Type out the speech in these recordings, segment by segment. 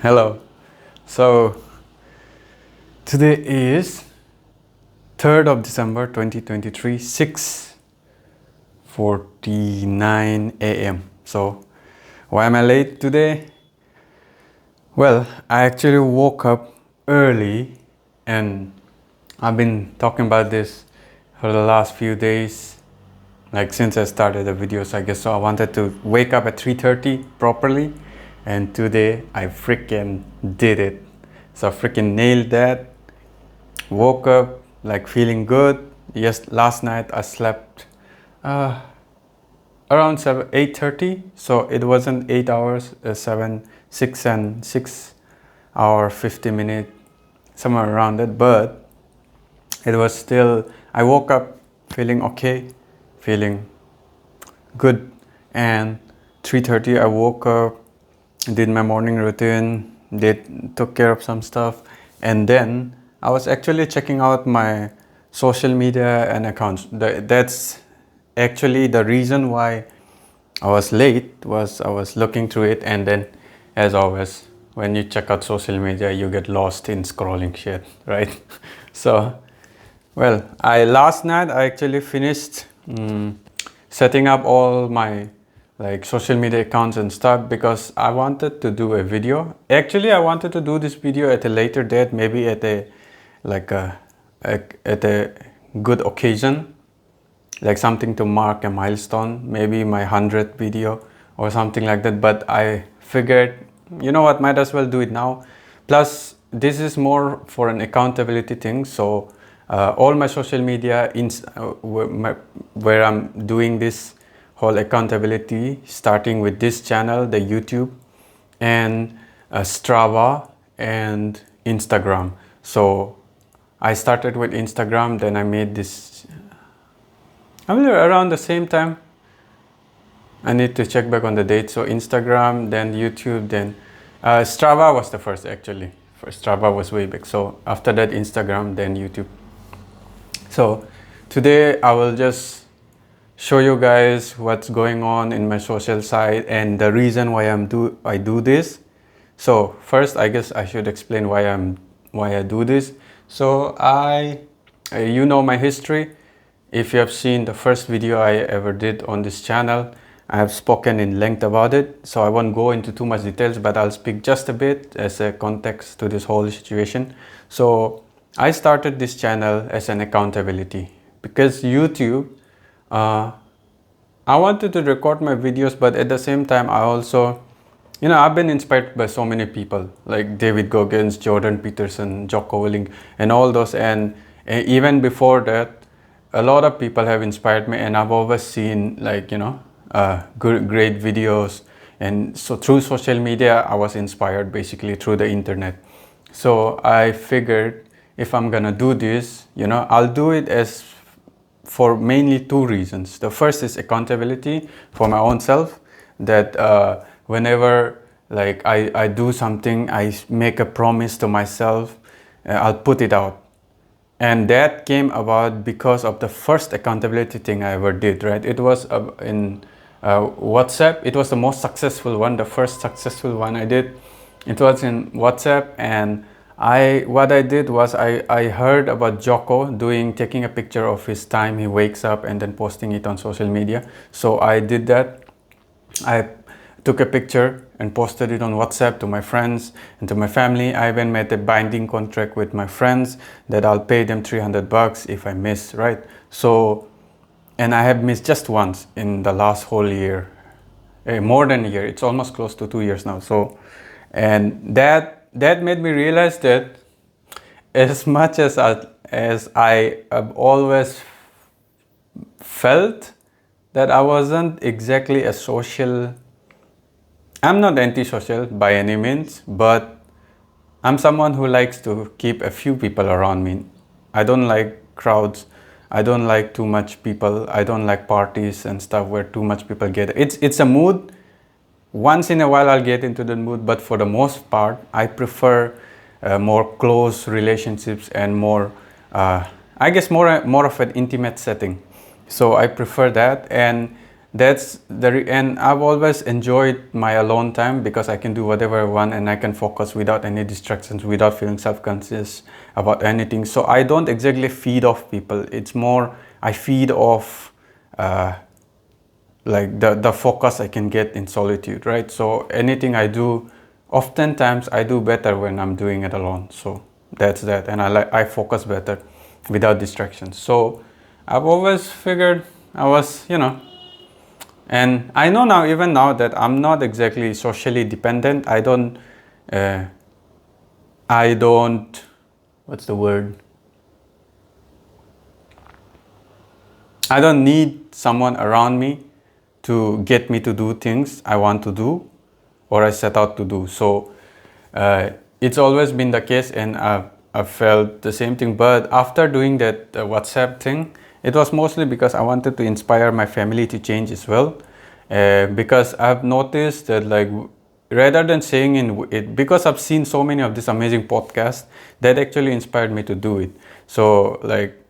Hello. So today is 3rd of December 2023, 6:49 a.m. So why am I late today? Well, I actually woke up early and I've been talking about this for the last few days, like since I started the videos, I guess. So I wanted to wake up at 3:30 properly, and today I freaking did it. So I freaking nailed that. Woke up like feeling good. Yes, last night I slept uh, around 8:30, so it wasn't 8 hours, 6 hour 50 minute, somewhere around it, but it was still, I woke up feeling okay, feeling good. And 3:30 I woke up, did my morning routine, took care of some stuff, and then I was actually checking out my social media and accounts. That's actually the reason why I was late. Was I was looking through it, and then, as always, when you check out social media, you get lost in scrolling shit, right? So, well, I last night I actually finished setting up all my like social media accounts and stuff, because I wanted to do a video. Actually, I wanted to do this video at a later date, maybe at a like at a good occasion, like something to mark a milestone, maybe my 100th video or something like that. But I figured, you know what, might as well do it now. Plus, this is more for an accountability thing. So all my social media where I'm doing this whole accountability, starting with this channel, the YouTube, and Strava and Instagram. So I started with Instagram, then I made this, I mean, around the same time. I need to check back on the date. So Instagram, then YouTube, then Strava was the first actually. First Strava was way back. So after that, Instagram, then YouTube. So today I will just show you guys what's going on in my social side and the reason why I do this. So first, I guess I should explain why I do this. So you know my history. If you have seen the first video I ever did on this channel, I have spoken in length about it, so I won't go into too much details, but I'll speak just a bit as a context to this whole situation. So I started this channel as an accountability because YouTube, I wanted to record my videos, but at the same time, I also, I've been inspired by so many people like David Goggins, Jordan Peterson, Jocko Willing, and all those. And even before that, a lot of people have inspired me, and I've always seen great videos. And so through social media, I was inspired basically through the internet. So I figured if I'm gonna do this, I'll do it as for mainly two reasons. The first is accountability for my own self, that whenever like I do something, I make a promise to myself, I'll put it out. And that came about because of the first accountability thing I ever did, right? It was in WhatsApp. It was the most successful one, the first successful one I did. It was in WhatsApp, and what I did was I heard about Jocko taking a picture of his time he wakes up and then posting it on social media. So I did that. I took a picture and posted it on WhatsApp to my friends and to my family. I even made a binding contract with my friends that I'll pay them $300 if I miss, right? So, and I have missed just once in the last whole year, more than a year. It's almost close to 2 years now. So, and that made me realize that as much as I have always felt that I wasn't exactly a social, I'm not antisocial by any means, but I'm someone who likes to keep a few people around me. I don't like crowds. I don't like too much people. I don't like parties and stuff where too much people get. It's a mood. Once in a while I'll get into the mood, but for the most part, I prefer more close relationships and more, I guess more of an intimate setting. So I prefer that. And and I've always enjoyed my alone time because I can do whatever I want and I can focus without any distractions, without feeling self-conscious about anything. So I don't exactly feed off people. It's more I feed off like the focus I can get in solitude, right? So anything I do, oftentimes I do better when I'm doing it alone. So that's that, and I focus better without distractions. So I've always figured I was, and I know now, even now, that I'm not exactly socially dependent. I don't, what's the word? I don't need someone around me to get me to do things I want to do or I set out to do. So it's always been the case, and I've felt the same thing. But after doing that WhatsApp thing, it was mostly because I wanted to inspire my family to change as well. Because I've noticed that, like, rather than saying it, because I've seen so many of these amazing podcasts, that actually inspired me to do it. So, like,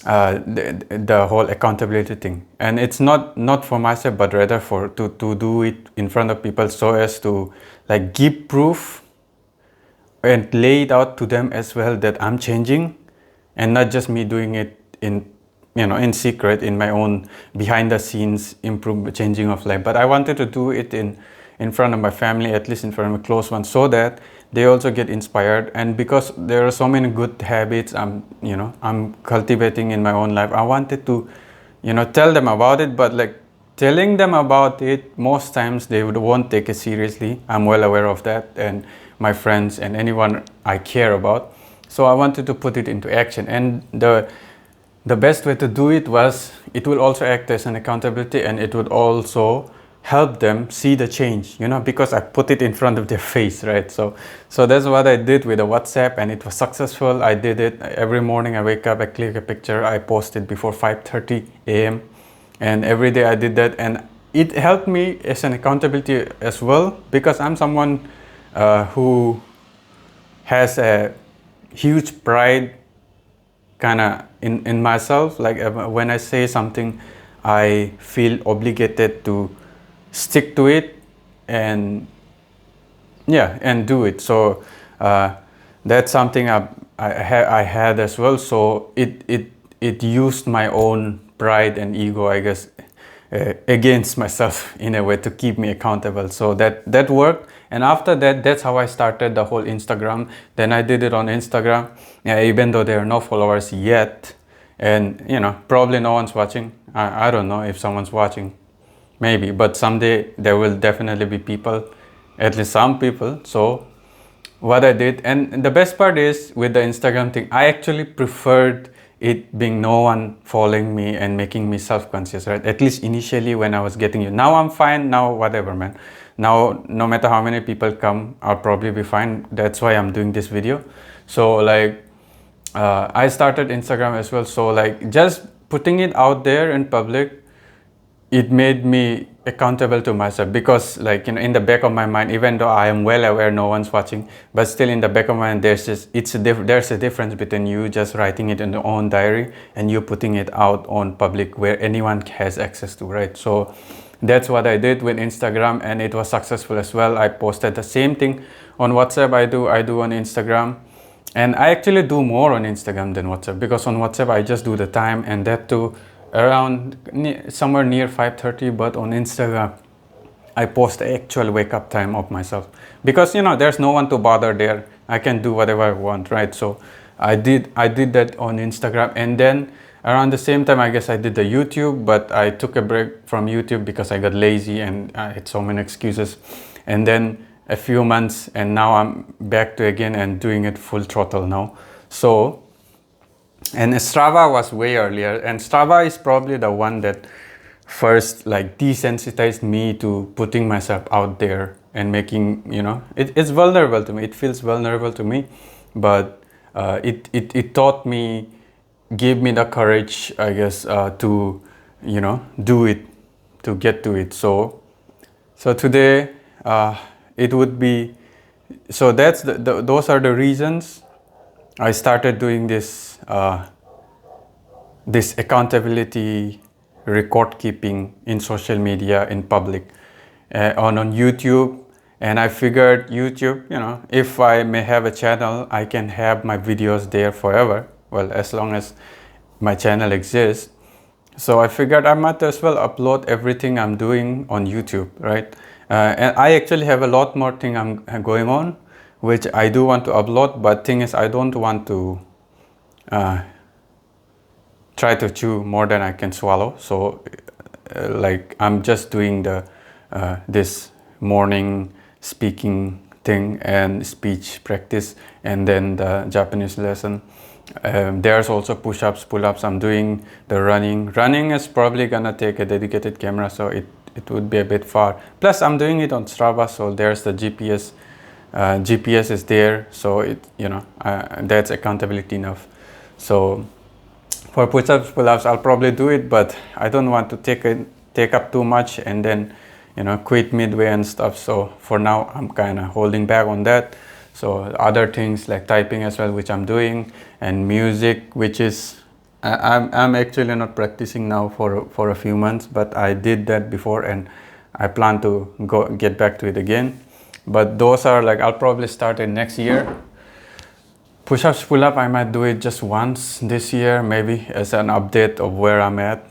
the whole accountability thing, and it's not for myself, but rather to do it in front of people, so as to, like, give proof and lay it out to them as well that I'm changing, and not just me doing it in secret, in my own behind the scenes changing of life. But I wanted to do it in front of my family, at least in front of my close ones, so that they also get inspired. And because there are so many good habits I'm cultivating in my own life, I wanted to tell them about it. But, like, telling them about it, most times they won't take it seriously. I'm well aware of that, and my friends and anyone I care about. So I wanted to put it into action, and the best way to do it was, it will also act as an accountability, and it would also help them see the change, because I put it in front of their face, right? So that's what I did with the WhatsApp, and it was successful. I did it every morning. I wake up, I click a picture, I post it before 5:30 a.m. and every day I did that, and it helped me as an accountability as well, because I'm someone who has a huge pride kind of in myself. Like, when I say something, I feel obligated to stick to it and do it. So that's something I had as well. So it used my own pride and ego, I guess, against myself in a way, to keep me accountable. So that worked. And after that, that's how I started the whole Instagram. Then I did it on Instagram, even though there are no followers yet, and probably no one's watching. I don't know if someone's watching, maybe, but someday there will definitely be people, at least some people. So what I did, and the best part is, with the Instagram thing, I actually preferred it being no one following me and making me self-conscious, right? At least initially, when I was getting you. Now I'm fine. Now whatever, man. Now no matter how many people come, I'll probably be fine. That's why I'm doing this video. So, like, I started Instagram as well. So, like, just putting it out there in public, it made me accountable to myself, because, like, in the back of my mind, even though I am well aware no one's watching, but still in the back of my mind, there's a difference between you just writing it in your own diary and you putting it out on public, where anyone has access to, right? So that's what I did with Instagram, and it was successful as well. I posted the same thing on WhatsApp. I do on Instagram, and I actually do more on Instagram than WhatsApp, because on WhatsApp I just do the time, and that too around somewhere near 5:30. But on Instagram, I post the actual wake up time of myself, because there's no one to bother there. I can do whatever I want, right? So I did that on Instagram. And then around the same time, I guess, I did the YouTube, but I took a break from YouTube because I got lazy and I had so many excuses. And then a few months, and now I'm back to again and doing it full throttle now. So, and Strava was way earlier, and Strava is probably the one that first, like, desensitized me to putting myself out there and making, it's vulnerable to me. It feels vulnerable to me, but it taught me, gave me the courage, I guess, to do it, to get to it. So today, it would be, so that's those are the reasons I started doing this this accountability record keeping in social media in public on YouTube. And I figured YouTube, you know, if I may have a channel, I can have my videos there forever. Well, as long as my channel exists. So I figured I might as well upload everything I'm doing on YouTube, right? And I actually have a lot more thing I'm going on, which I do want to upload, but thing is I don't want to try to chew more than I can swallow. So like I'm just doing the this morning speaking thing and speech practice, and then the Japanese lesson. There's also push-ups, pull-ups. I'm doing the running. Running is probably gonna take a dedicated camera, so it would be a bit far. Plus I'm doing it on Strava, so there's the GPS. GPS is there, so it, you know, that's accountability enough. So for push-ups, pull-ups, I'll probably do it, but I don't want to take up too much and then, you know, quit midway and stuff. So for now, I'm kind of holding back on that. So other things like typing as well, which I'm doing, and music, which is I'm actually not practicing now for a few months, but I did that before, and I plan to get back to it again. But those are like, I'll probably start it next year. Push-ups, pull-up, I might do it just once this year, maybe as an update of where I'm at,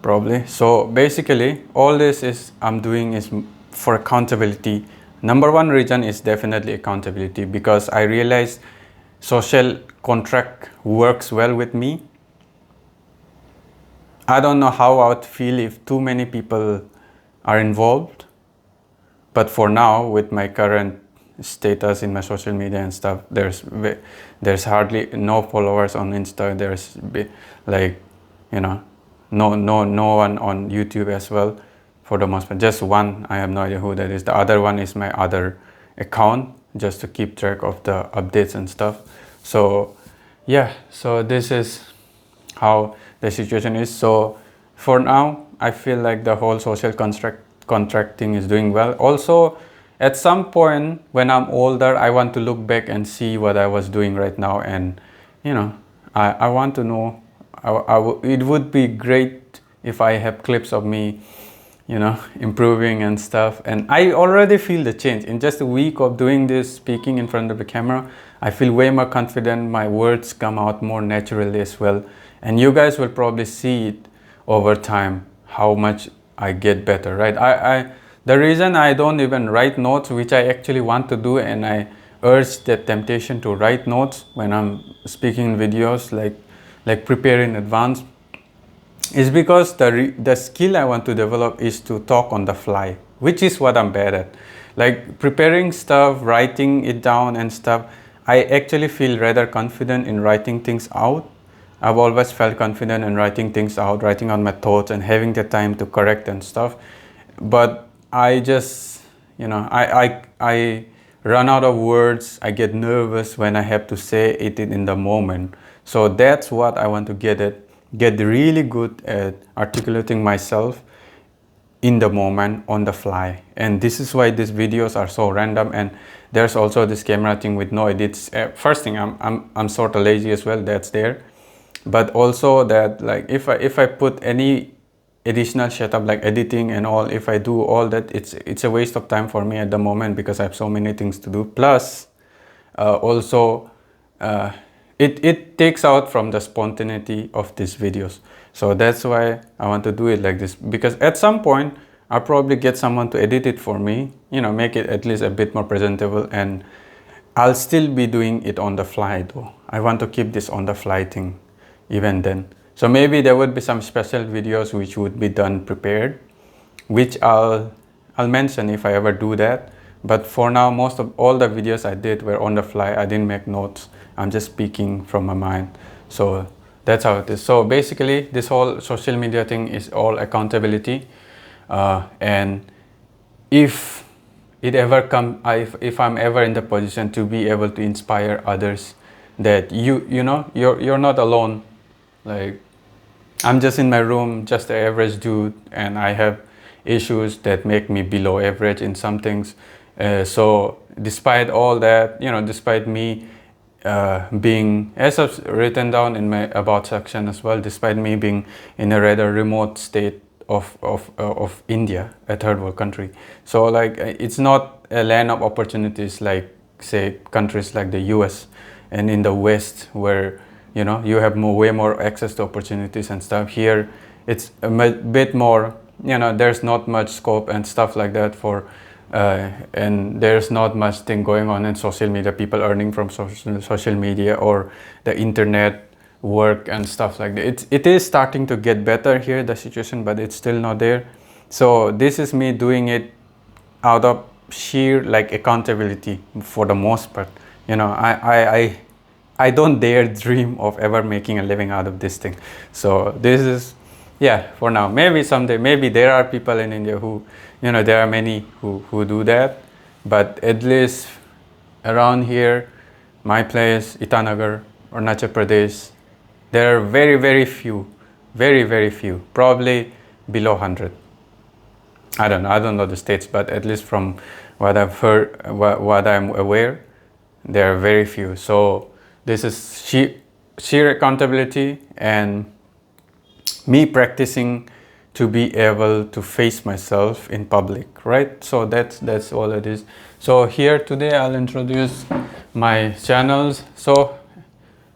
probably. So basically, all this is I'm doing is for accountability. Number one reason is definitely accountability, because I realize social contract works well with me. I don't know how I would feel if too many people are involved. But for now, with my current status in my social media and stuff, there's hardly no followers on Insta. There's like, you know, no one on YouTube as well, for the most part. Just one, I have no idea who that is. The other one is my other account, just to keep track of the updates and stuff. So yeah, so this is how the situation is. So for now, I feel like the whole social contracting is doing well. Also, at some point when I'm older, I want to look back and see what I was doing right now, and you know, I want to know. It would be great if I have clips of me, you know, improving and stuff. And I already feel the change in just a week of doing this, speaking in front of the camera. I feel way more confident. My words come out more naturally as well, and you guys will probably see it over time, how much I get better, right? The reason I don't even write notes, which I actually want to do, and I urge that temptation to write notes when I'm speaking in videos, like prepare in advance, is because the skill I want to develop is to talk on the fly, which is what I'm bad at. Like preparing stuff, writing it down and stuff, I actually feel rather confident in writing things out. I've always felt confident in writing things out, writing out my thoughts and having the time to correct and stuff. But I just, you know, I run out of words. I get nervous when I have to say it in the moment. So that's what I want to get really good at articulating myself in the moment, on the fly. And this is why these videos are so random. And there's also this camera thing with no edits. First thing, I'm sort of lazy as well. That's there. But also that, like, if I put any additional setup like editing and all, if I do all that, it's a waste of time for me at the moment, because I have so many things to do. Plus also it takes out from the spontaneity of these videos. So that's why I want to do it like this, because at some point I'll probably get someone to edit it for me, you know, make it at least a bit more presentable, and I'll still be doing it on the fly though. I want to keep this on the fly thing even then. So maybe there would be some special videos which would be done prepared, which I'll mention if I ever do that. But for now, most of all the videos I did were on the fly. I didn't make notes. I'm just speaking from my mind. So that's how it is. So basically, this whole social media thing is all accountability. And if it ever if I'm ever in the position to be able to inspire others, that you know, you're not alone. Like, I'm just in my room, just an average dude, and I have issues that make me below average in some things. So despite all that, you know, despite me being, as I've written down in my about section as well, despite me being in a rather remote state of India, a third world country. So like it's not a land of opportunities like say countries like the US and in the West where you know you have way more access to opportunities and stuff. Here it's a bit more, you know, there's not much scope and stuff like that for and there's not much thing going on in social media, people earning from social media or the internet work and stuff like that. It is starting to get better here, the situation, but it's still not there. So this is me doing it out of sheer like accountability for the most part. You know, I don't dare dream of ever making a living out of this thing. So this is, yeah, for now. Maybe someday, maybe there are people in India who, you know, there are many who do that, but at least around here, my place, Itanagar, Arunachal Pradesh, there are very few, very few, probably below 100. I don't know the states, but at least from what I've heard, what I'm aware, there are very few. So this is sheer accountability and me practicing to be able to face myself in public, right? So that's all it is. So here today I'll introduce my channels. So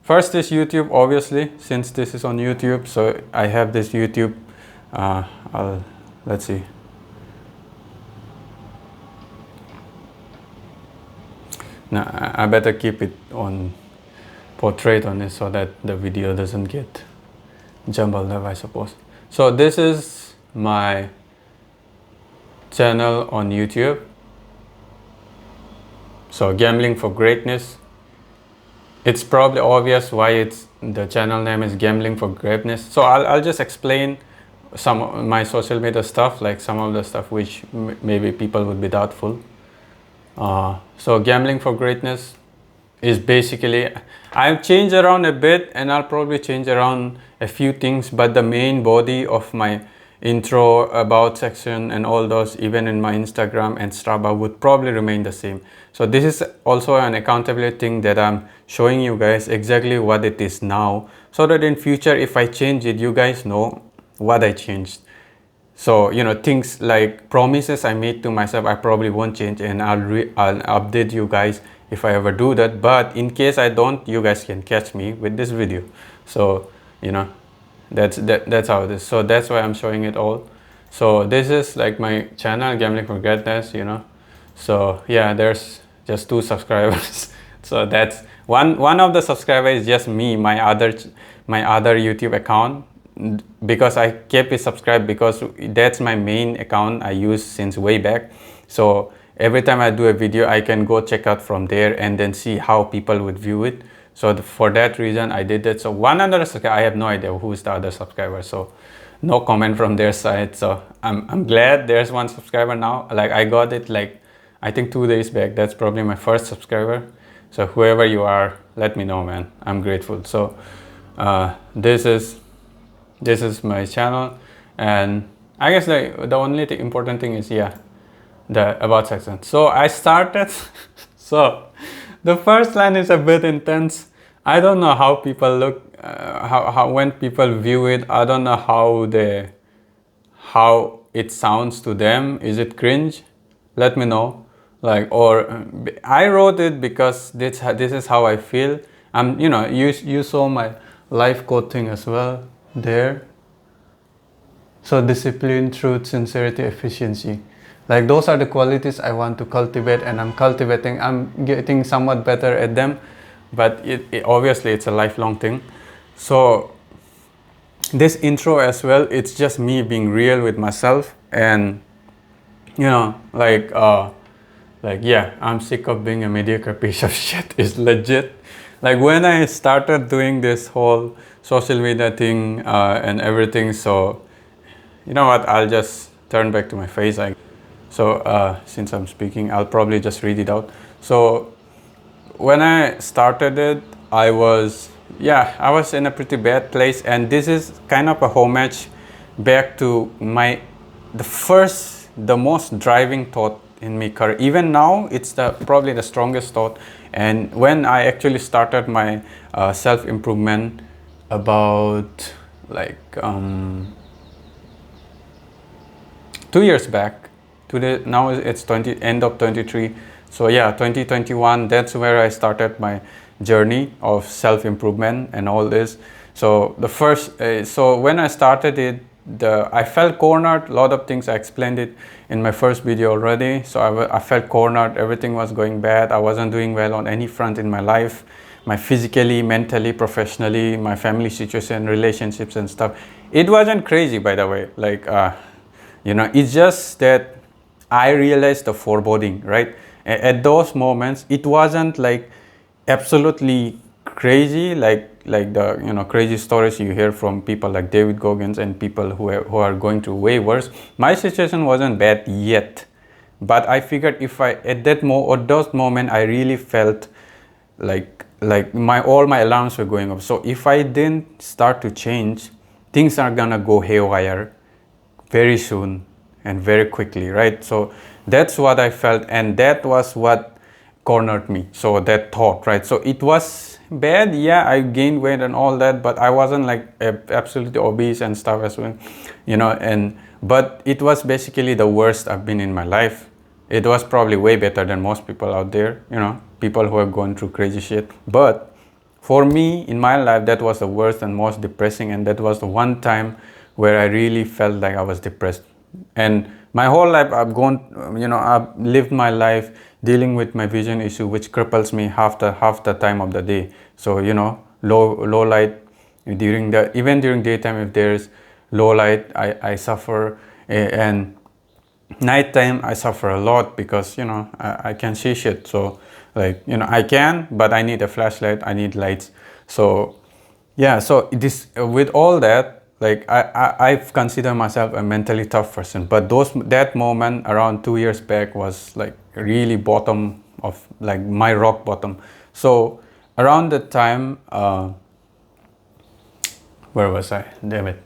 first is YouTube, obviously, since this is on YouTube. So I have this YouTube. Let's see. Now I better keep it on portrait on it so that the video doesn't get jumbled up, I suppose. So this is my channel on YouTube. So Gambling for Greatness. It's probably obvious why the channel name is Gambling for Greatness. So I'll just explain some of my social media stuff, like some of the stuff which maybe people would be doubtful. So Gambling for Greatness is basically, I've changed around a bit and I'll probably change around a few things, but the main body of my intro, about section and all those, even in my Instagram and Strava, would probably remain the same. So this is also an accountability thing that I'm showing you guys exactly what it is now, so that in future if I change it, you guys know what I changed. So, you know, things like promises I made to myself, I probably won't change, and I'll update you guys if I ever do that. But in case I don't, you guys can catch me with this video. So, you know, that's how it is. So that's why I'm showing it all. So this is like my channel, Gambling for Greatness, you know. So yeah, there's just 2 subscribers. So that's one of the subscribers is just me, my other YouTube account, because I kept it subscribed because that's my main account I use since way back. So every time I do a video, I can go check out from there and then see how people would view it. So for that reason I did that. So one other subscriber, I have no idea who's the other subscriber, so no comment from their side. So I'm glad there's 1 subscriber now. Like I got it like I think 2 days back. That's probably my first subscriber. So whoever you are, let me know, man. I'm grateful. So this is my channel, and I guess the only important thing is, yeah, the about section. So I started so the first line is a bit intense. I don't know how people look, how when people view it, I don't know how it sounds to them. Is it cringe? Let me know. Like, or I wrote it because this is how I feel. You know, you saw my life quote thing as well there. So discipline, truth, sincerity, efficiency. Like those are the qualities I want to cultivate, and I'm cultivating. I'm getting somewhat better at them, but obviously it's a lifelong thing. So this intro as well, it's just me being real with myself, and you know, like yeah, I'm sick of being a mediocre piece of shit. It's legit. Like when I started doing this whole social media thing and everything, so you know what, I'll just turn back to my face. So since I'm speaking, I'll probably just read it out. So when I started it, I was in a pretty bad place, and this is kind of a homage back to the most driving thought in me. Even now, it's probably the strongest thought. And when I actually started my self-improvement about like 2 years back, today now it's end of 23. So yeah, 2021, that's where I started my journey of self-improvement and all this. So the first, so when I started it, I felt cornered. A lot of things, I explained it in my first video already. So I felt cornered. Everything was going bad. I wasn't doing well on any front in my life, my physically, mentally, professionally, my family situation, relationships and stuff. It wasn't crazy, by the way. Like, it's just that I realized the foreboding, right? At those moments, it wasn't like absolutely crazy, like the crazy stories you hear from people like David Goggins and people who are going through way worse. My situation wasn't bad yet, but I figured if I at those moment I really felt like all my alarms were going off. So if I didn't start to change, things are gonna go haywire very soon and very quickly, right? So that's what I felt, and that was what cornered me. So that thought, right? So it was bad. Yeah, I gained weight and all that, but I wasn't like absolutely obese and stuff as well, but it was basically the worst I've been in my life. It was probably way better than most people out there, people who have gone through crazy shit. But for me, in my life, that was the worst and most depressing, and that was the one time where I really felt like I was depressed. And my whole life I've lived my life dealing with my vision issue, which cripples me half the time of the day. So low light even during daytime, if there's low light, I suffer, and nighttime I suffer a lot because I can't see shit. So I can, but I need a flashlight, I need lights. So yeah, so this with all that, like I've considered myself a mentally tough person, but that moment around 2 years back was like really bottom of like my rock bottom. So around the time, where was I? Damn it.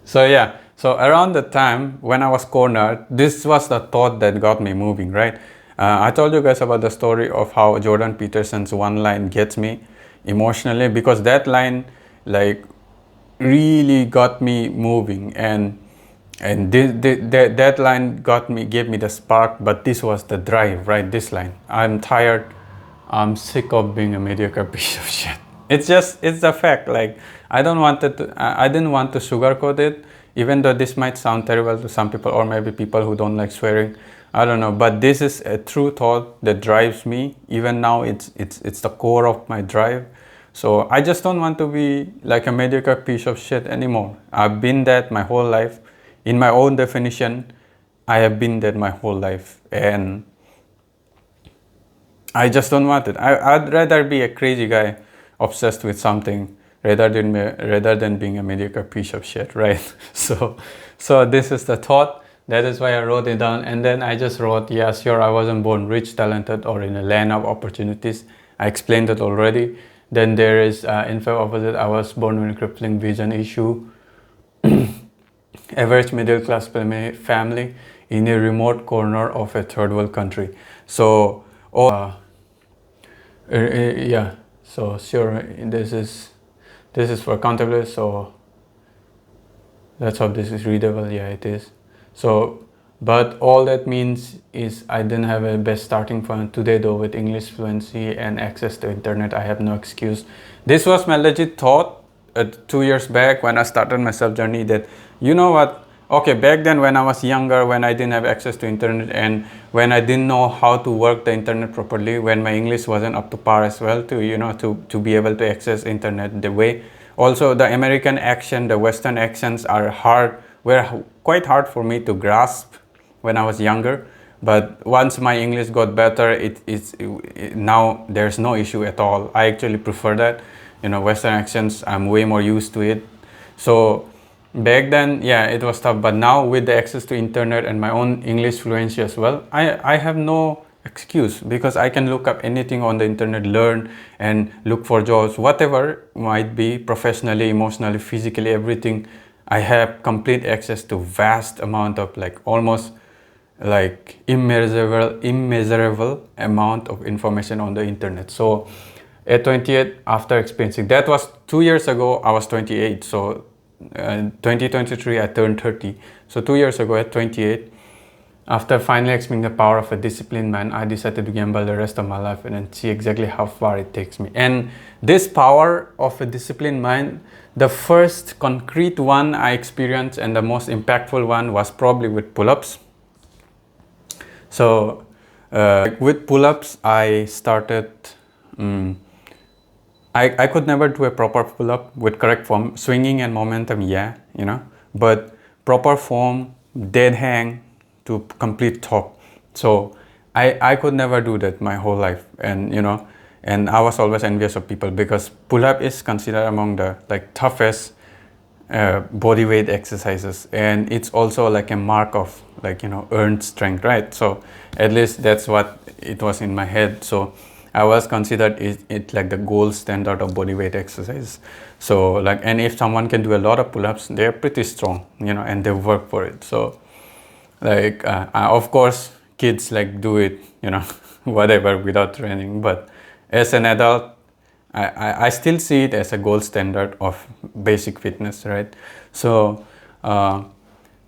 So yeah, so around the time when I was cornered, this was the thought that got me moving, right? I told you guys about the story of how Jordan Peterson's one line gets me emotionally, because that line like really got me moving, and that line gave me the spark. But this was the drive, right? This line: I'm tired, I'm sick of being a mediocre piece of shit. It's the fact. Like I didn't want to sugarcoat it, even though this might sound terrible to some people, or maybe people who don't like swearing, I don't know, but this is a true thought that drives me. Even now, it's the core of my drive. So I just don't want to be like a mediocre piece of shit anymore. I've been that my whole life. In my own definition, I have been that my whole life, and I just don't want it. I'd rather be a crazy guy obsessed with something rather than being a mediocre piece of shit, right? So this is the thought. That is why I wrote it down, and then I just wrote, yeah, sure, I wasn't born rich, talented, or in a land of opportunities. I explained it already. Then there is, in fact, opposite, I was born with a crippling vision issue, average middle class family in a remote corner of a third world country. So, yeah, so sure, this is for accountability. So let's hope this is readable. Yeah, it is. So, but all that means is I didn't have a best starting point today, though. With English fluency and access to internet, I have no excuse. This was my legit thought 2 years back when I started my self journey, that you know what, okay, back then when I was younger, when I didn't have access to internet, and when I didn't know how to work the internet properly, when my English wasn't up to par as well to be able to access internet the way. Also, the American accent, the Western accents were quite hard for me to grasp when I was younger. But once my English got better, now there's no issue at all. I actually prefer that. Western accents, I'm way more used to it. So back then, yeah, it was tough. But now with the access to internet and my own English fluency as well, I have no excuse, because I can look up anything on the internet, learn and look for jobs, whatever might be, professionally, emotionally, physically, everything. I have complete access to vast amount of, like, almost like immeasurable amount of information on the internet. So at 28, after experiencing that, was 2 years ago, I was 28. So 2023 I turned 30. So 2 years ago at 28, after finally experiencing the power of a disciplined mind, I decided to gamble the rest of my life and then see exactly how far it takes me. And this power of a disciplined mind, the first concrete one I experienced and the most impactful one was probably with pull-ups. So with pull-ups, I started, I could never do a proper pull-up with correct form. Swinging and momentum, yeah, you know, but proper form, dead hang to complete top. So I could never do that my whole life. And, you know, and I was always envious of people because pull-up is considered among the like toughest body weight exercises, and it's also like a mark of like, you know, earned strength, right? So at least that's what it was in my head. So I was considered it like the gold standard of body weight exercise. So like, and if someone can do a lot of pull-ups, they're pretty strong, you know, and they work for it. So like of course kids like do it, you know, whatever without training, but as an adult, I still see it as a gold standard of basic fitness, right? So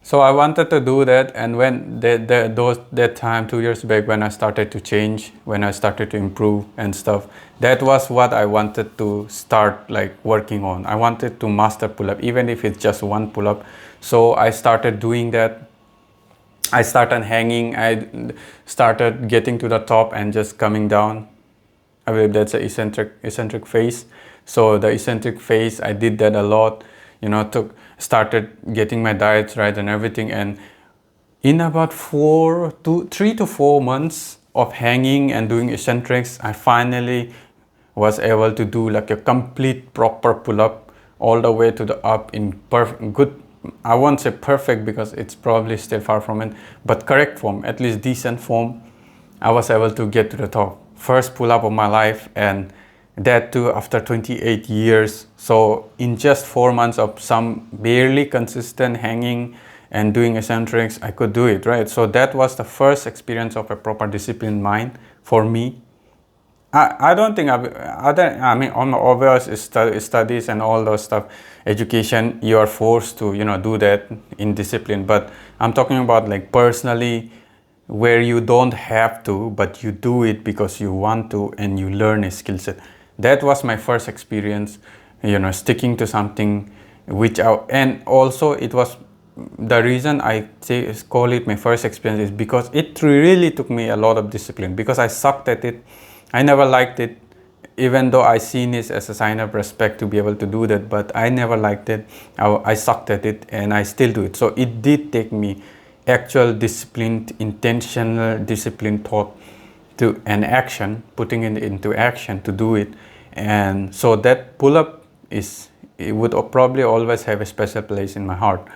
so I wanted to do that, and when that time 2 years back, when I started to change, when I started to improve and stuff, that was what I wanted to start like working on. I wanted to master pull-up, even if it's just one pull-up. So I started doing that. I started hanging, I started getting to the top and just coming down. I believe that's an eccentric phase. So the eccentric phase, I did that a lot, you know, started getting my diets right and everything. And in about 3 to 4 months of hanging and doing eccentrics, I finally was able to do like a complete proper pull-up all the way to the up in good, I won't say perfect because it's probably still far from it, but correct form, at least decent form. I was able to get to the top. First pull-up of my life, and that too after 28 years. So in just 4 months of some barely consistent hanging and doing eccentrics, I could do it, right? So that was the first experience of a proper disciplined mind for me. I don't think I mean, on obvious studies and all those stuff, education, you are forced to, you know, do that in discipline. But I'm talking about like personally, where you don't have to, but you do it because you want to and you learn a skill set. That was my first experience, you know, sticking to something and also it was the reason I call it my first experience is because it really took me a lot of discipline, because I sucked at it. I never liked it, even though I seen it as a sign of respect to be able to do that, but I never liked it. I sucked at it and I still do it. So it did take me actual disciplined, intentional discipline thought to an action, putting it into action to do it. And so that pull-up it would probably always have a special place in my heart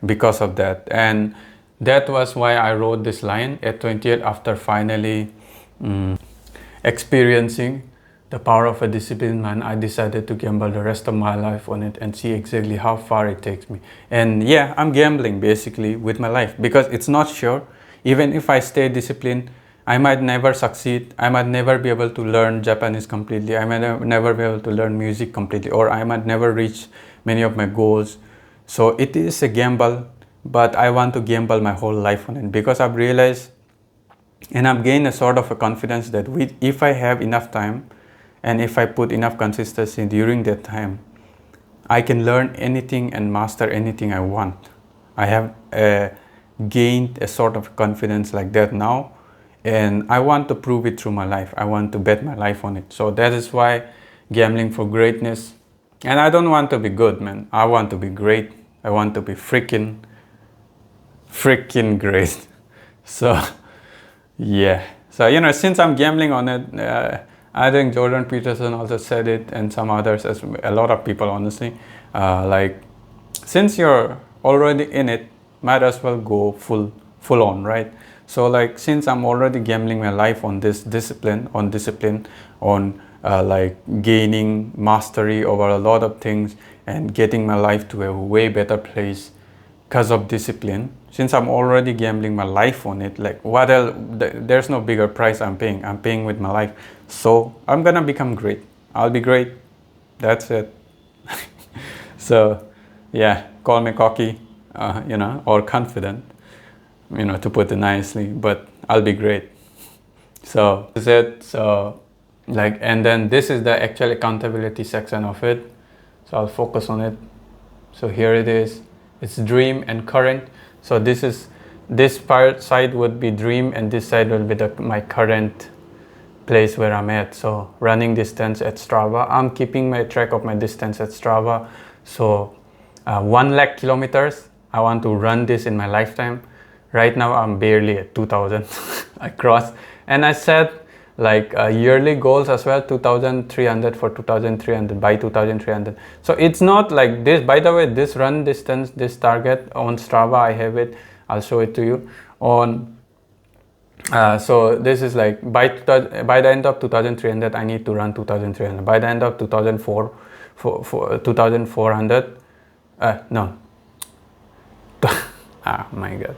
because of that. And that was why I wrote this line at 28, after finally experiencing the power of a disciplined mind. I decided to gamble the rest of my life on it and see exactly how far it takes me. And yeah, I'm gambling basically with my life because it's not sure. Even if I stay disciplined, I might never succeed. I might never be able to learn Japanese completely. I might never be able to learn music completely, or I might never reach many of my goals. So it is a gamble, but I want to gamble my whole life on it because I've realized and I've gained a sort of a confidence that if I have enough time and if I put enough consistency during that time, I can learn anything and master anything I want. I have gained a sort of confidence like that now, and I want to prove it through my life. I want to bet my life on it. So that is why gambling for greatness. And I don't want to be good, man. I want to be great. I want to be freaking great. So yeah. So, you know, since I'm gambling on it, I think Jordan Peterson also said it, and some others, as a lot of people, honestly, like, since you're already in it, might as well go full on, right? So like, since I'm already gambling my life on this discipline, on like gaining mastery over a lot of things and getting my life to a way better place, because of discipline. Since I'm already gambling my life on it, like what else? There's no bigger price I'm paying. I'm paying with my life. So I'm gonna become great. I'll be great. That's it. So yeah, call me cocky, or confident, to put it nicely, but I'll be great. So this is it. So and then this is the actual accountability section of it. So I'll focus on it. So here it is. It's dream and current. So this part side would be dream, and this side will be my current place where I'm at. So running distance at Strava. I'm keeping my track of my distance at Strava. So 1 lakh kilometers. I want to run this in my lifetime. Right now I'm barely at 2000 across, and I set like yearly goals as well, 2300 for 2300 by 2300. So it's not like this. By the way, this run distance, this target on Strava, I have it. I'll show it to you on. So this is like by the end of 2300, I need to run 2300. By the end of 2004, for 2400, no. My God,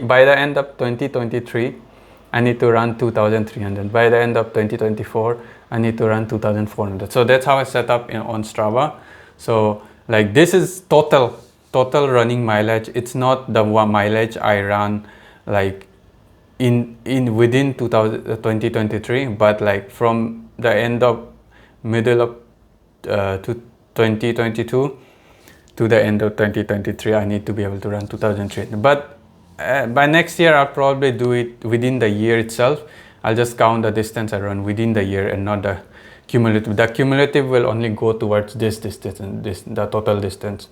by the end of 2023. I need to run 2300. By the end of 2024, I need to run 2400. So that's how I set up on Strava. So like this is total running mileage. It's not the mileage I run like within 2023, but like from the end of middle of 2022 to the end of 2023, I need to be able to run 2300. But by next year, I'll probably do it within the year itself. I'll just count the distance I run within the year and not the cumulative. The cumulative will only go towards this distance and the total distance.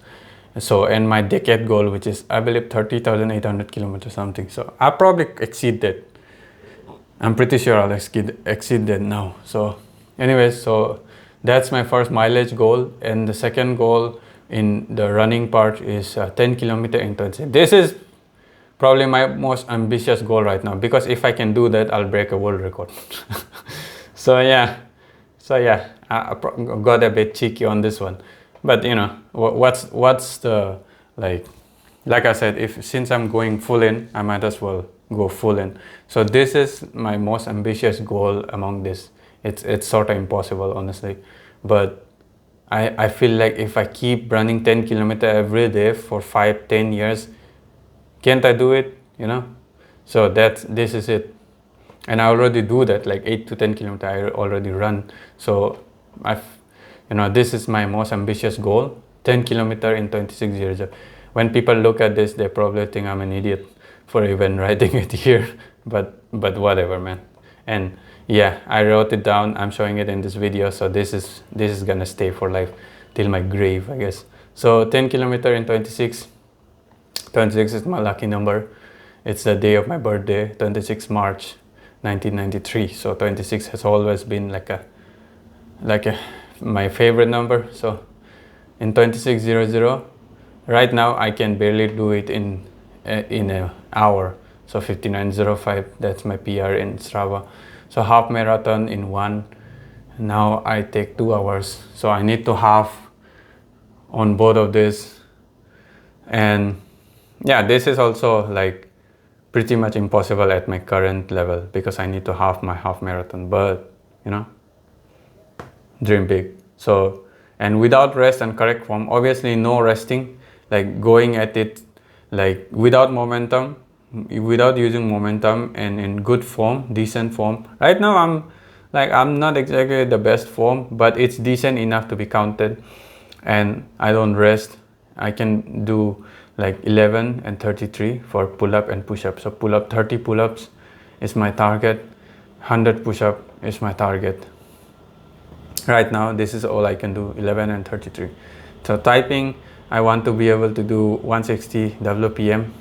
So, and my decade goal, which is, I believe, 30,800 kilometers something. So I'll probably exceed that. I'm pretty sure I'll exceed that now. So anyways, so that's my first mileage goal. And the second goal in the running part is 10 kilometer intensity. This is probably my most ambitious goal right now, because if I can do that, I'll break a world record. So yeah, I got a bit cheeky on this one, but what's the like I said, since I'm going full in, I might as well go full in. So this is my most ambitious goal among this. It's sort of impossible, honestly, but I feel like if I keep running 10 kilometers every day for 5-10 years, can't I do it? So this is it. And I already do that, like 8 to 10 kilometers I already run. So this is my most ambitious goal, 10 kilometers in 26 years. When people look at this, they probably think I'm an idiot for even writing it here, but whatever, man. And yeah, I wrote it down. I'm showing it in this video. So this is gonna stay for life till my grave, I guess. So 10 kilometers in 26 is my lucky number. It's the day of my birthday, 26 March 1993. So 26 has always been my favorite number. So in 2600, right now I can barely do it in an hour. So 59:05, that's my PR in Strava. So half marathon in 1. Now I take 2 hours. So I need to half on both of this. And yeah, this is also like pretty much impossible at my current level, because I need to half my half marathon, but dream big. So, and without rest and correct form, obviously no resting, like going at it like without momentum, without using momentum, and in good form, decent form. Right now I'm not exactly the best form, but it's decent enough to be counted, and I don't rest. I can do like 11 and 33 for pull-up and push-up. So pull-up, 30 pull-ups is my target, 100 push-up is my target. Right now this is all I can do, 11 and 33. So typing, I want to be able to do 160 WPM,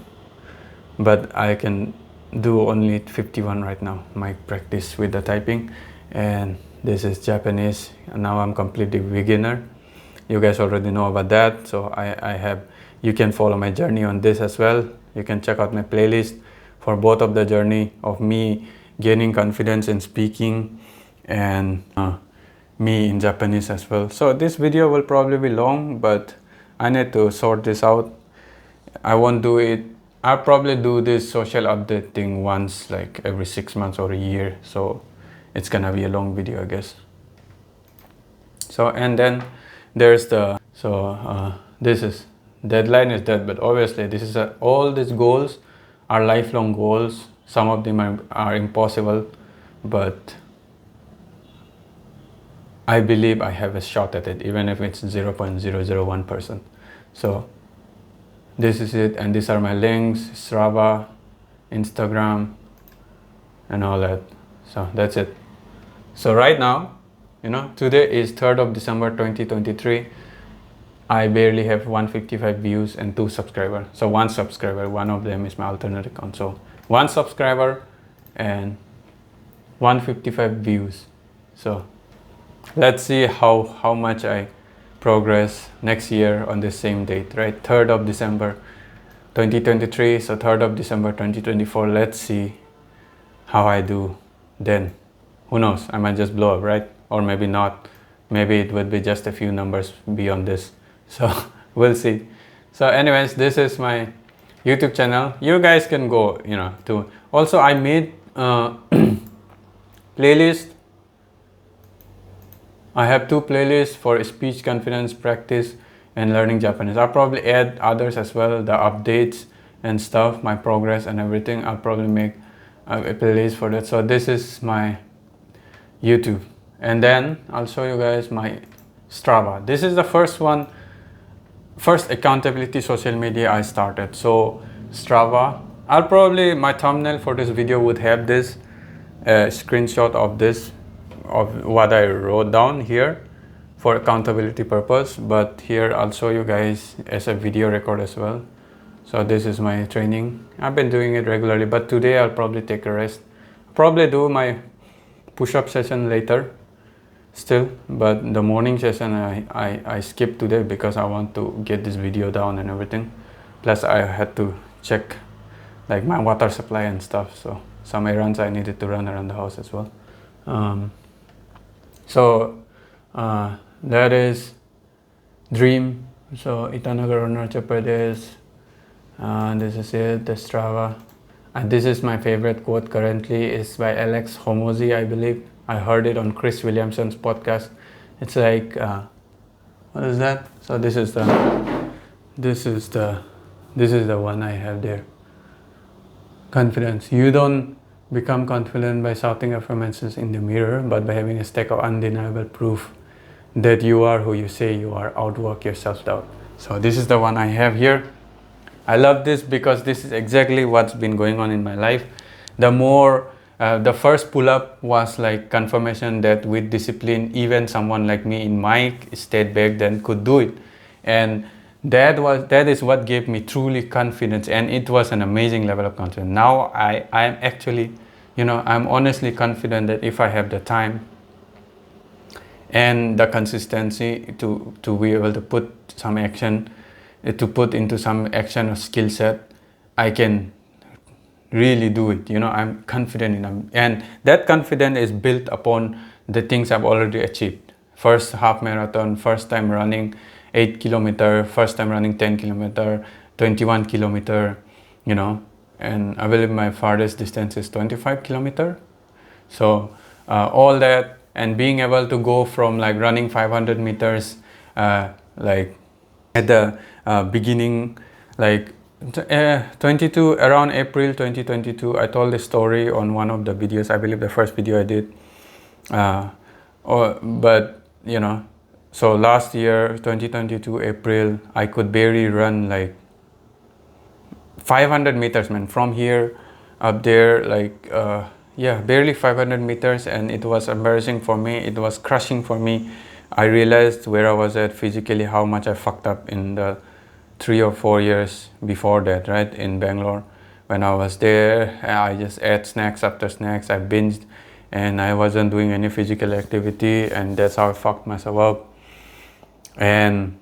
but I can do only 51 right now, my practice with the typing. And this is Japanese, and now I'm completely beginner. You guys already know about that. So you can follow my journey on this as well. You can check out my playlist for both of the journey of me gaining confidence in speaking and me in Japanese as well. So this video will probably be long, but I need to sort this out. I won't do it. I'll probably do this social update thing once, like every 6 months or a year. So it's gonna be a long video, I guess. So, and then there's the, this is, deadline is that, but obviously this is all these goals are lifelong goals. Some of them are impossible, but I believe I have a shot at it, even if it's 0.001%. So this is it, and these are my links: Strava, Instagram, and all that. So that's it. So right now, today is 3rd of December 2023. I barely have 155 views and 2 subscribers. So 1 subscriber, one of them is my alternate account. So 1 subscriber and 155 views. So let's see how much I progress next year on the same date, right? 3rd of December 2023. So 3rd of December 2024. Let's see how I do then. Who knows? I might just blow up, right? Or maybe not. Maybe it would be just a few numbers beyond this. So we'll see. So anyways, this is my YouTube channel. You guys can go, to. Also, I made playlist. I have 2 playlists for speech confidence practice and learning Japanese. I'll probably add others as well, the updates and stuff, my progress and everything. I'll probably make a playlist for that. So this is my YouTube, and then I'll show you guys my Strava. This is the first accountability social media I started. So Strava, my thumbnail for this video would have this screenshot of what I wrote down here for accountability purpose, but here I'll show you guys as a video record as well. So this is my training. I've been doing it regularly, but today I'll probably take a rest. Probably do my push-up session later still, but the morning session I skipped today because I want to get this video down and everything. Plus I had to check like my water supply and stuff, so some errands I needed to run around the house as well. That is Dream. So Itanagar, Arunachal Pradesh. This is it, the Strava. And this is my favorite quote currently. It's by Alex Hormozi, I believe. I heard it on Chris Williamson's podcast. It's like, what is that? So this is the one I have there. Confidence. You don't become confident by shouting affirmations in the mirror, but by having a stack of undeniable proof that you are who you say you are. Outwork your self-doubt. So this is the one I have here. I love this because this is exactly what's been going on in my life. The first pull-up was like confirmation that with discipline, even someone like me in my state back then could do it. And that is what gave me truly confidence, and it was an amazing level of confidence. Now I'm actually, I'm honestly confident that if I have the time and the consistency to be able to put into some action or skill set, I can really do it. I'm confident in them, and that confidence is built upon the things I've already achieved. First half marathon, first time running 8 kilometer, first time running 10 kilometer, 21 kilometer, and I believe my farthest distance is 25 kilometer. So all that, and being able to go from like running 500 meters like at the beginning, like 22 around April 2022. I told the story on one of the videos, I believe the first video I did, so last year 2022 April, I could barely run like 500 meters, man, from here up there, like barely 500 meters, and it was embarrassing for me. It was crushing for me. I realized where I was at physically, how much I fucked up in the 3 or 4 years before that, right, in Bangalore. When I was there, I just ate snacks after snacks. I binged, and I wasn't doing any physical activity, and that's how I fucked myself up. And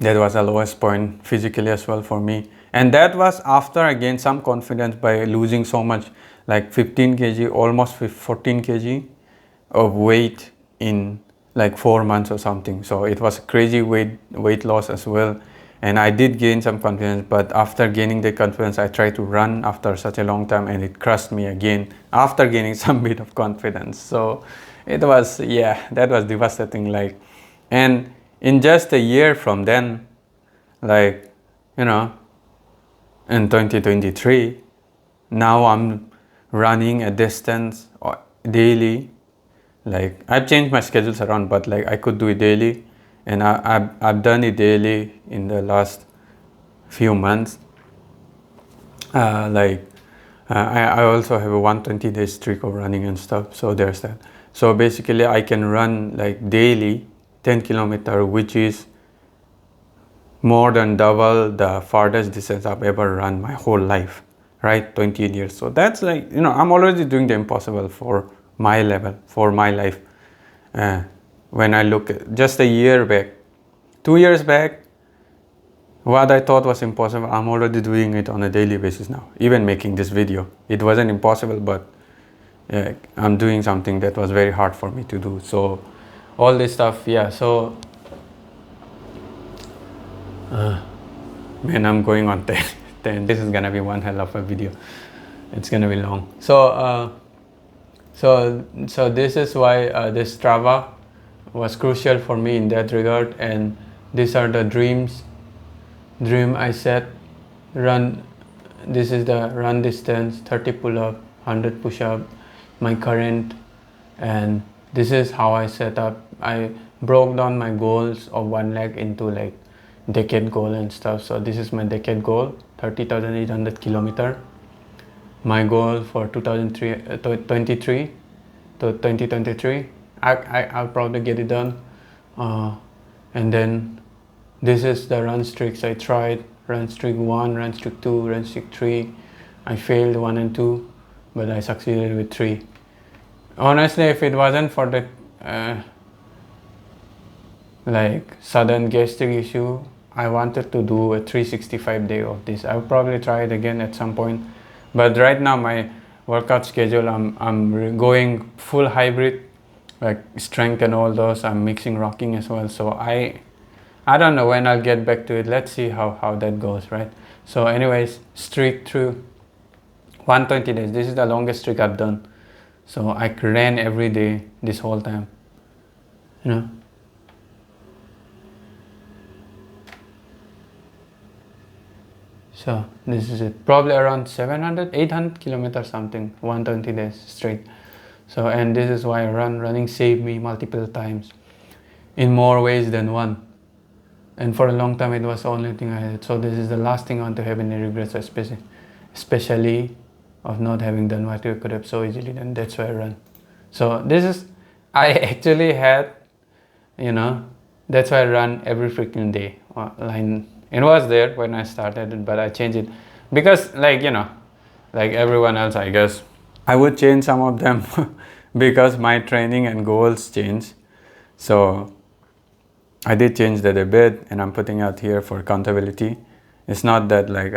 that was the lowest point physically as well for me. And that was after I gained some confidence by losing so much, like 15 kg, almost 14 kg of weight in like 4 months or something. So it was crazy weight loss as well. and I did gain some confidence, but after gaining the confidence I tried to run after such a long time and it crushed me again after gaining some bit of confidence. So it was, yeah, that was devastating. Like, and in just a year from then, like, you know, in 2023, now I'm running a distance daily. Like, I've changed my schedules around, but like I could do it daily, and I've done it daily in the last few months. I also have a 120-day streak of running and stuff, so there's that. So basically I can run like daily 10 kilometer, which is more than double the farthest distance I've ever run my whole life, right? 28 years. So that's like, you know, I'm already doing the impossible for my level, for my life. When I look at just a year back, 2 years back, what I thought was impossible, I'm already doing it on a daily basis now. Even making this video, it wasn't impossible, but I'm doing something that was very hard for me to do. So all this stuff, yeah. So man, I'm going on 10. This is gonna be one hell of a video. It's gonna be long. So so this is why this Strava was crucial for me in that regard. And these are the dream I set. This is the run distance, 30 pull-up, 100 push-up, my current, and this is how I set up. I broke down my goals of one leg into like decade goal and stuff. So this is my decade goal, 30,800 kilometer. My goal for 2023 to 2023, I'll probably get it done. And then this is the run streaks I tried. Run streak 1, run streak 2, run streak 3. I failed 1 and 2, but I succeeded with 3. Honestly, if it wasn't for the like sudden gastric issue, I wanted to do a 365 day of this. I'll probably try it again at some point, but right now my workout schedule, I'm going full hybrid, like strength and all those. I'm mixing rocking as well, so I don't know when I'll get back to it. Let's see how that goes, right? So anyways, streak through 120 days. This is the longest streak I've done. So I ran every day this whole time, you know. So this is it, probably around 800 kilometers something, 120 days straight. So, and this is why running saved me multiple times in more ways than one. And for a long time it was the only thing I had. So this is the last thing I want to have any regrets, especially of not having done what I could have so easily done. That's why I run. So this is, I actually had, you know, that's why I run every freaking day. It was there when I started it, but I changed it because, like, you know, like everyone else, I guess, I would change some of them because my training and goals change. So I did change that a bit, and I'm putting out here for accountability. It's not that like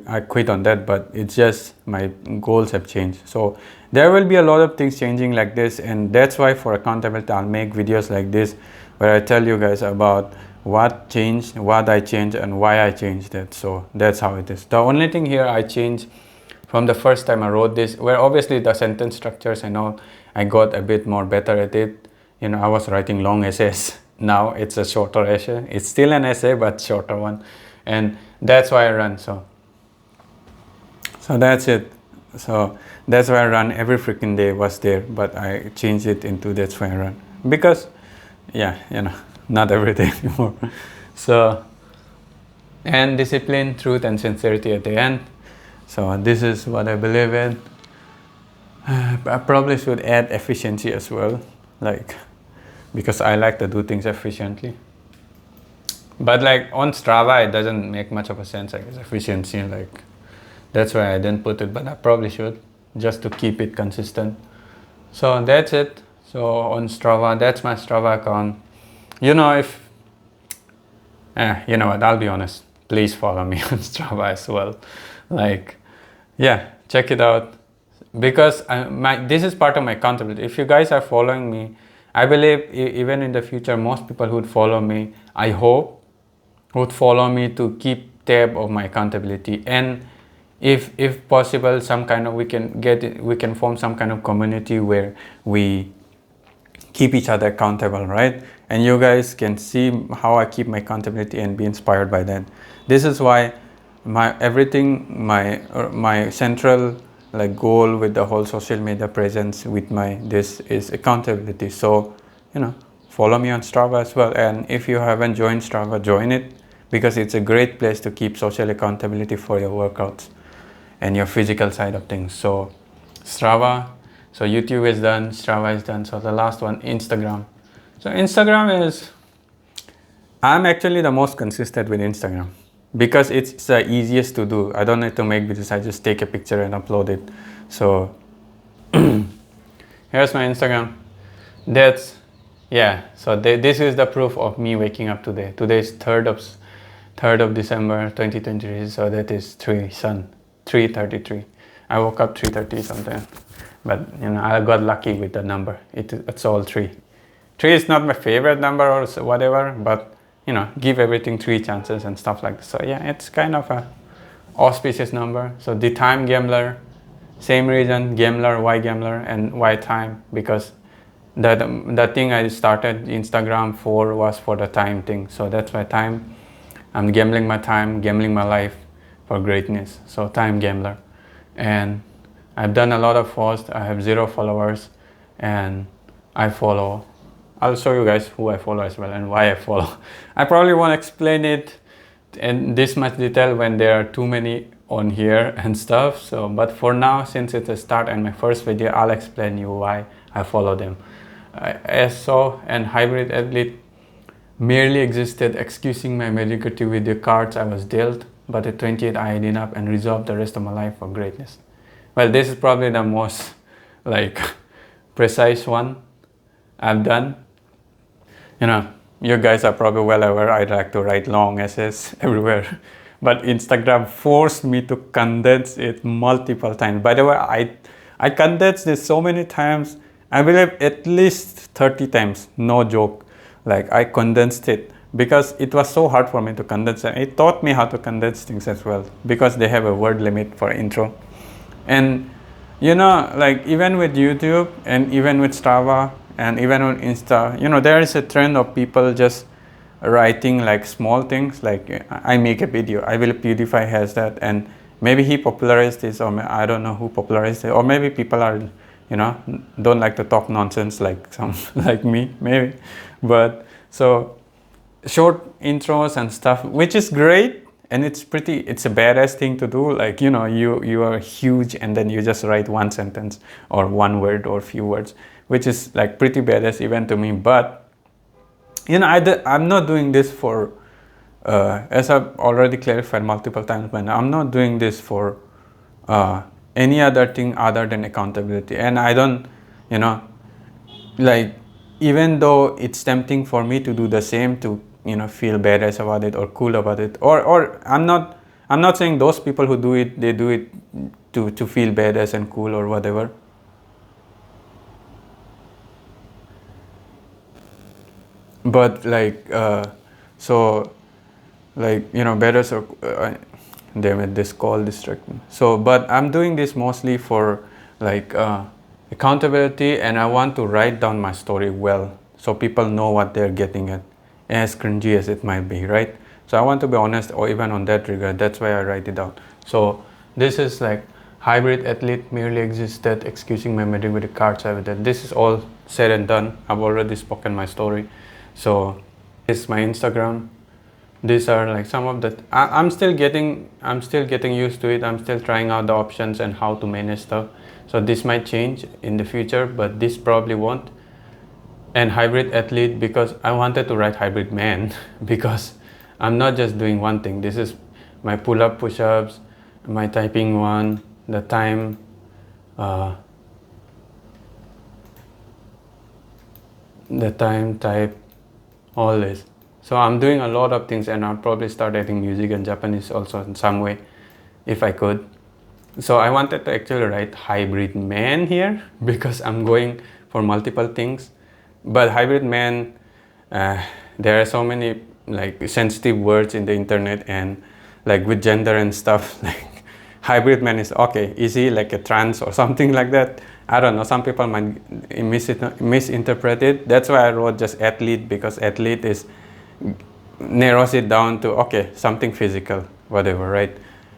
I quit on that, but it's just my goals have changed. So there will be a lot of things changing like this, and that's why for accountability I'll make videos like this where I tell you guys about what changed, what I changed, and why I changed it. So that's how it is. The only thing here I changed from the first time I wrote this, where obviously the sentence structures, I know I got a bit more better at it. You know, I was writing long essays. Now it's a shorter essay. It's still an essay, but shorter one. And that's why I run. So that's it. So that's why I run every freaking day was there, but I changed it into that's why I run. Because, yeah, you know, not every day anymore. So, and discipline, truth, and sincerity at the end. So this is what I believe in. I probably should add efficiency as well, like, because I like to do things efficiently. But like on Strava, it doesn't make much of a sense, I guess, efficiency, like, that's why I didn't put it, but I probably should, just to keep it consistent. So that's it. So on Strava, that's my Strava account. You know, you know what, I'll be honest, please follow me on Strava as well. Like, yeah, check it out, because this is part of my accountability. If you guys are following me, I believe even in the future, most people who would follow me, I hope, would follow me to keep tab of my accountability. And if possible, some kind of we can form some kind of community where we keep each other accountable, right? And you guys can see how I keep my accountability and be inspired by that. This is why my central like goal with the whole social media presence with this is accountability. So follow me on Strava as well, and if you haven't joined Strava, join it, because it's a great place to keep social accountability for your workouts and your physical side of things. So Strava, so YouTube is done, Strava is done. So the last one, Instagram. So Instagram is, I'm actually the most consistent with Instagram because it's the easiest to do. I don't need to make videos, I just take a picture and upload it. So here's my Instagram. So this is the proof of me waking up today. Today is 3rd of December 2023, so that is 3:33. I woke up 3:30 something, but I got lucky with the number. It's all 3. 3 is not my favorite number or whatever, but give everything 3 chances and stuff like that. So yeah, it's kind of a auspicious number. So the time gambler, same reason, gambler, why gambler, and why time, because the thing I started Instagram for was for the time thing. So that's why time, I'm gambling my time, gambling my life for greatness. So time gambler. And I've done a lot of posts. I have 0 followers, and I follow. I'll show you guys who I follow as well and why I follow. I probably won't explain it in this much detail when there are too many on here and stuff. So, but for now, since it's a start and my first video, I'll explain you why I follow them. SO and Hybrid Athlete merely existed, excusing my mediocrity with the cards I was dealt. But at 28, I ended up and resolved the rest of my life for greatness. Well, this is probably the most precise one I've done. You guys are probably well aware I like to write long essays everywhere, but Instagram forced me to condense it multiple times. By the way, I condensed this so many times, I believe at least 30 times, no joke. I condensed it because it was so hard for me to condense it. It taught me how to condense things as well, because they have a word limit for intro. And even with YouTube and even with Strava and even on Insta, there is a trend of people just writing small things, I make a video. I believe PewDiePie has that, and maybe he popularized this, or I don't know who popularized it, or maybe people are don't like to talk nonsense like some like me maybe. But so short intros and stuff, which is great, and it's a badass thing to do. You are huge and then you just write one sentence or one word or few words, which is pretty badass even to me. But I'm not doing this for as I've already clarified multiple times, but I'm not doing this for any other thing other than accountability. And I don't even though it's tempting for me to do the same, to feel badass about it or cool about it, or I'm not saying those people who do it, they do it to feel badass and cool or whatever. But badass or damn it, this call distracted. So but I'm doing this mostly for accountability, and I want to write down my story well so people know what they're getting at, as cringy as it might be, right? So I want to be honest, or even on that regard. That's why I write it down. So this is Hybrid Athlete merely existed, excusing my memory with the cards I've done. This is all said and done. I've already spoken my story. So this is my Instagram. These are some of the I'm still getting used to it. I'm still trying out the options and how to manage stuff. So this might change in the future, but this probably won't. And Hybrid Athlete, because I wanted to write Hybrid Man because I'm not just doing one thing. This is my pull-up, push-ups, my typing one, the time, type, all this. So I'm doing a lot of things, and I'll probably start adding music and Japanese also in some way if I could. So I wanted to actually write Hybrid Man here because I'm going for multiple things. But Hybrid Man, there are so many like sensitive words in the internet, and like with gender and stuff, like hybrid man is okay. Is he like a trans or something like that? I don't know. Some people might misinterpret it. That's why I wrote just athlete, because athlete is narrows it down to okay, something physical, whatever, right?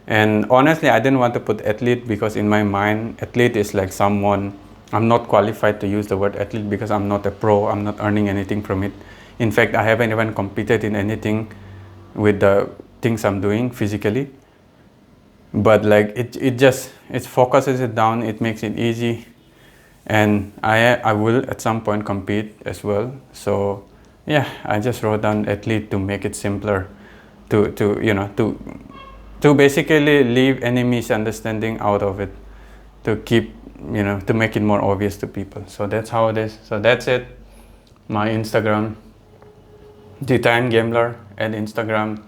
And honestly, I didn't want to put athlete because in my mind, athlete is like someone, I'm not qualified to use the word athlete because I'm not a pro, I'm not earning anything from it. In fact, I haven't even competed in anything with the things I'm doing physically. But like it focuses it down, it makes it easy. And I will at some point compete as well. So yeah, I just wrote down athlete to make it simpler, to you know, to basically leave any misunderstanding out of it, to keep, you know, to make it more obvious to people. So that's how it is. So that's it. My Instagram, The Time Gambler at Instagram.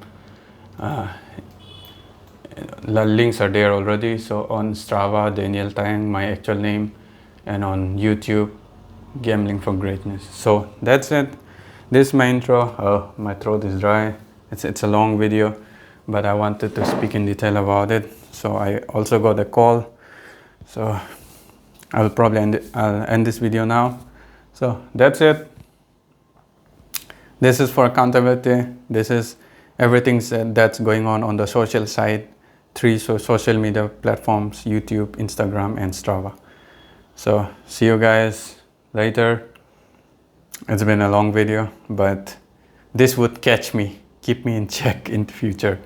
The links are there already. So on Strava, Daniel Tang, my actual name, and on YouTube, Gambling for Greatness. So that's it. This is my intro. Oh, my throat is dry. It's a long video, but I wanted to speak in detail about it. So I also got a call. So I'll probably I'll end this video now. So that's it. This is for accountability. This is everything that's going on the social side. 3 social media platforms: YouTube, Instagram, and Strava. So see you guys later. It's been a long video, but this would catch me, keep me in check in the future,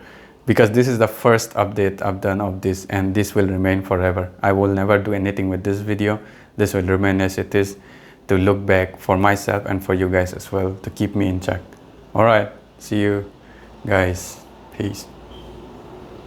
because this is the first update I've done of this, and this will remain forever. I will never do anything with this video. This will remain as it is, to look back for myself and for you guys as well, to keep me in check. All right, see you guys. Peace.